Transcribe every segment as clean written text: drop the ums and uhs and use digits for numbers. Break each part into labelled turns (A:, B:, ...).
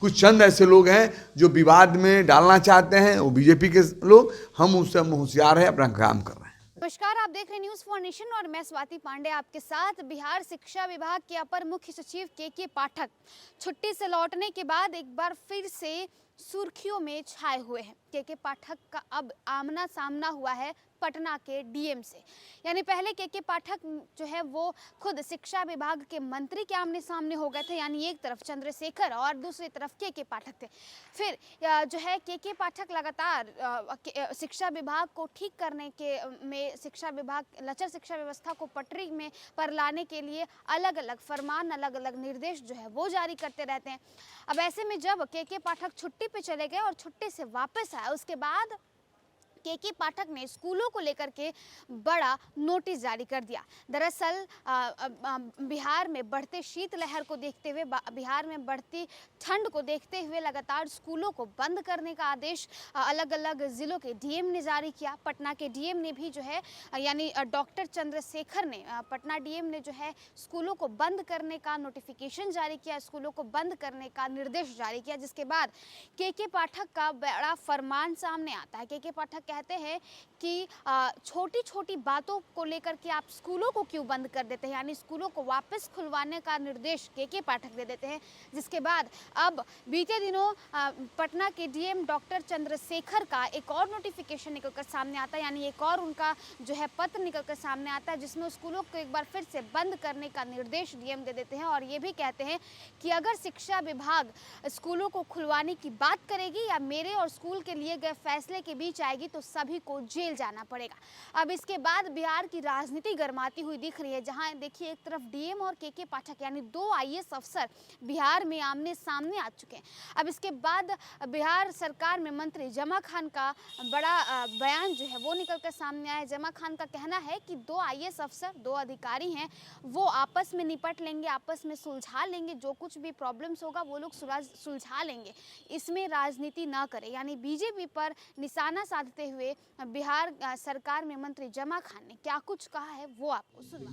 A: कुछ चंद ऐसे लोग हैं जो विवाद में डालना चाहते हैं, वो बीजेपी के लोग। हम उससे होशियार हैं, अपना काम कर रहे हैं।
B: नमस्कार, आप देख रहे हैं न्यूज़ फॉर नेशन और मैं स्वाति पांडे आपके साथ। बिहार शिक्षा विभाग के अपर मुख्य सचिव के पाठक छुट्टी से लौटने के बाद एक बार फिर से सुर्खियों में छाए हुए हैं। के पाठक का अब आमना सामना हुआ है पटना के डीएम से। यानी पहले के पाठक जो है वो खुद शिक्षा विभाग के मंत्री के आमने सामने हो गए थे, यानी एक तरफ चंद्रशेखर और दूसरी तरफ के पाठक थे। फिर जो है के पाठक लगातार शिक्षा विभाग को ठीक करने के में शिक्षा विभाग लचर शिक्षा व्यवस्था को पटरी में पर लाने के लिए अलग अलग फरमान, अलग अलग निर्देश जो है वो जारी करते रहते हैं। अब ऐसे में जब के पाठक छुट्टी पे चले गए और छुट्टी से वापस आए, उसके बाद के पाठक ने स्कूलों को लेकर के बड़ा नोटिस जारी कर दिया। दरअसल बिहार में बढ़ते शीतलहर को देखते हुए, बिहार में बढ़ती ठंड को देखते हुए लगातार स्कूलों को बंद करने का आदेश अलग अलग ज़िलों के डीएम ने जारी किया। पटना के डीएम ने भी जो है, यानी डॉक्टर चंद्रशेखर ने, पटना डीएम ने जो है स्कूलों को बंद करने का नोटिफिकेशन जारी किया, स्कूलों को बंद करने का निर्देश जारी किया, जिसके बाद के पाठक का बड़ा फरमान सामने आता है। के पाठक कहते हैं कि छोटी छोटी बातों को लेकर के आप स्कूलों को क्यों बंद कर देते हैं, यानी स्कूलों को वापस खुलवाने का निर्देश के पाठक दे देते हैं। जिसके बाद अब बीते दिनों पटना के डीएम डॉक्टर चंद्रशेखर का एक और नोटिफिकेशन निकलकर सामने आता है, यानी एक और उनका जो है पत्र निकलकर सामने आता है, जिसमें स्कूलों को एक बार फिर से बंद करने का निर्देश डीएम दे देते हैं। और ये भी कहते हैं कि अगर शिक्षा विभाग स्कूलों को खुलवाने की बात करेगी या मेरे और स्कूल के लिए गए फैसले के बीच आएगी तो सभी को जेल जाना पड़ेगा। अब इसके बाद बिहार की राजनीति गर्माती हुई दिख रही है, जहां देखिए एक तरफ डीएम और के पाठक यानी दो आईएएस अफसर बिहार में आमने सामने आ चुके हैं। अब इसके बाद बिहार सरकार में मंत्री जमा खान का बड़ा बयान जो है वो निकलकर सामने आया है। जमा खान का कहना है कि दो आईएएस अफसर, दो अधिकारी हैं, वो आपस में निपट लेंगे, आपस में सुलझा लेंगे, जो कुछ भी प्रॉब्लम्स होगा वो लोग सुलझा लेंगे, इसमें राजनीति ना करें। यानी बीजेपी पर निशाना साधते हुए बिहार सरकार में मंत्री जमा खान ने क्या कुछ कहा है वो आपको सुनवा।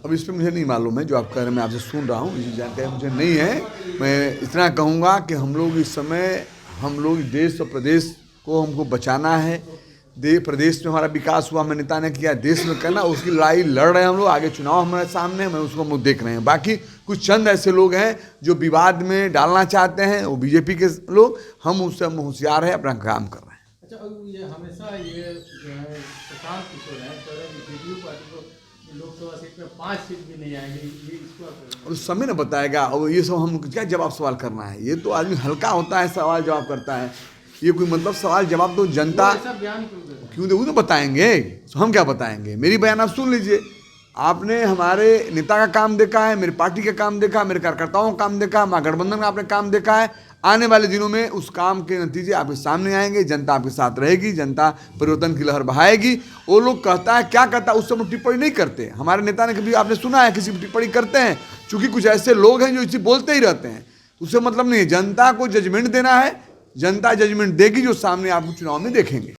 A: अब इस पर मुझे नहीं मालूम है, जो आप कह रहे हैं मैं आपसे सुन रहा हूँ, इसी जानकारी मुझे नहीं है। मैं इतना कहूँगा कि हम लोग इस समय, हम लोग देश और प्रदेश को हमको बचाना है। प्रदेश में हमारा विकास हुआ, हमारे नेता ने किया, देश में करना, उसकी लड़ाई लड़ रहे हैं हम लोग। आगे चुनाव हमारे सामने, मैं उसको हम लोग देख रहे हैं। बाकी कुछ चंद ऐसे लोग हैं जो विवाद में डालना चाहते हैं, वो बीजेपी के लोग। हम उससे होशियार हैं, अपना काम कर रहे हैं।
C: अच्छा, ये हमेशा ये जो है प्रशांत किशोर है, बीजेपी पार्टी को लोकसभा सीट में 5 सीट भी नहीं आएगी, ये इसको
A: और समय न बताएगा। और ये सब हम क्या जवाब सवाल करना है, ये तो आदमी हल्का होता है, सवाल जवाब करता है। ये कोई मतलब सवाल जवाब तो जनता क्यों दे, वो तो बताएंगे। हम क्या बताएंगे, मेरी बयान आप सुन लीजिए। आपने हमारे नेता का काम देखा है, मेरी पार्टी का काम देखा, मेरे कार्यकर्ताओं का काम देखा, महागठबंधन का आपने काम देखा है। आने वाले दिनों में उस काम के नतीजे आपके सामने आएंगे, जनता आपके साथ रहेगी, जनता परिवर्तन की लहर बहाएगी। वो लोग कहता है, क्या कहता है, उस समय टिप्पणी नहीं करते। हमारे नेता ने कभी आपने सुना है किसी टिप्पणी करते हैं? चूंकि कुछ ऐसे लोग हैं जो इसी बोलते ही रहते हैं, उससे मतलब नहीं है। जनता को जजमेंट देना है, जनता जजमेंट देगी, जो सामने आपको चुनाव में देखेंगे।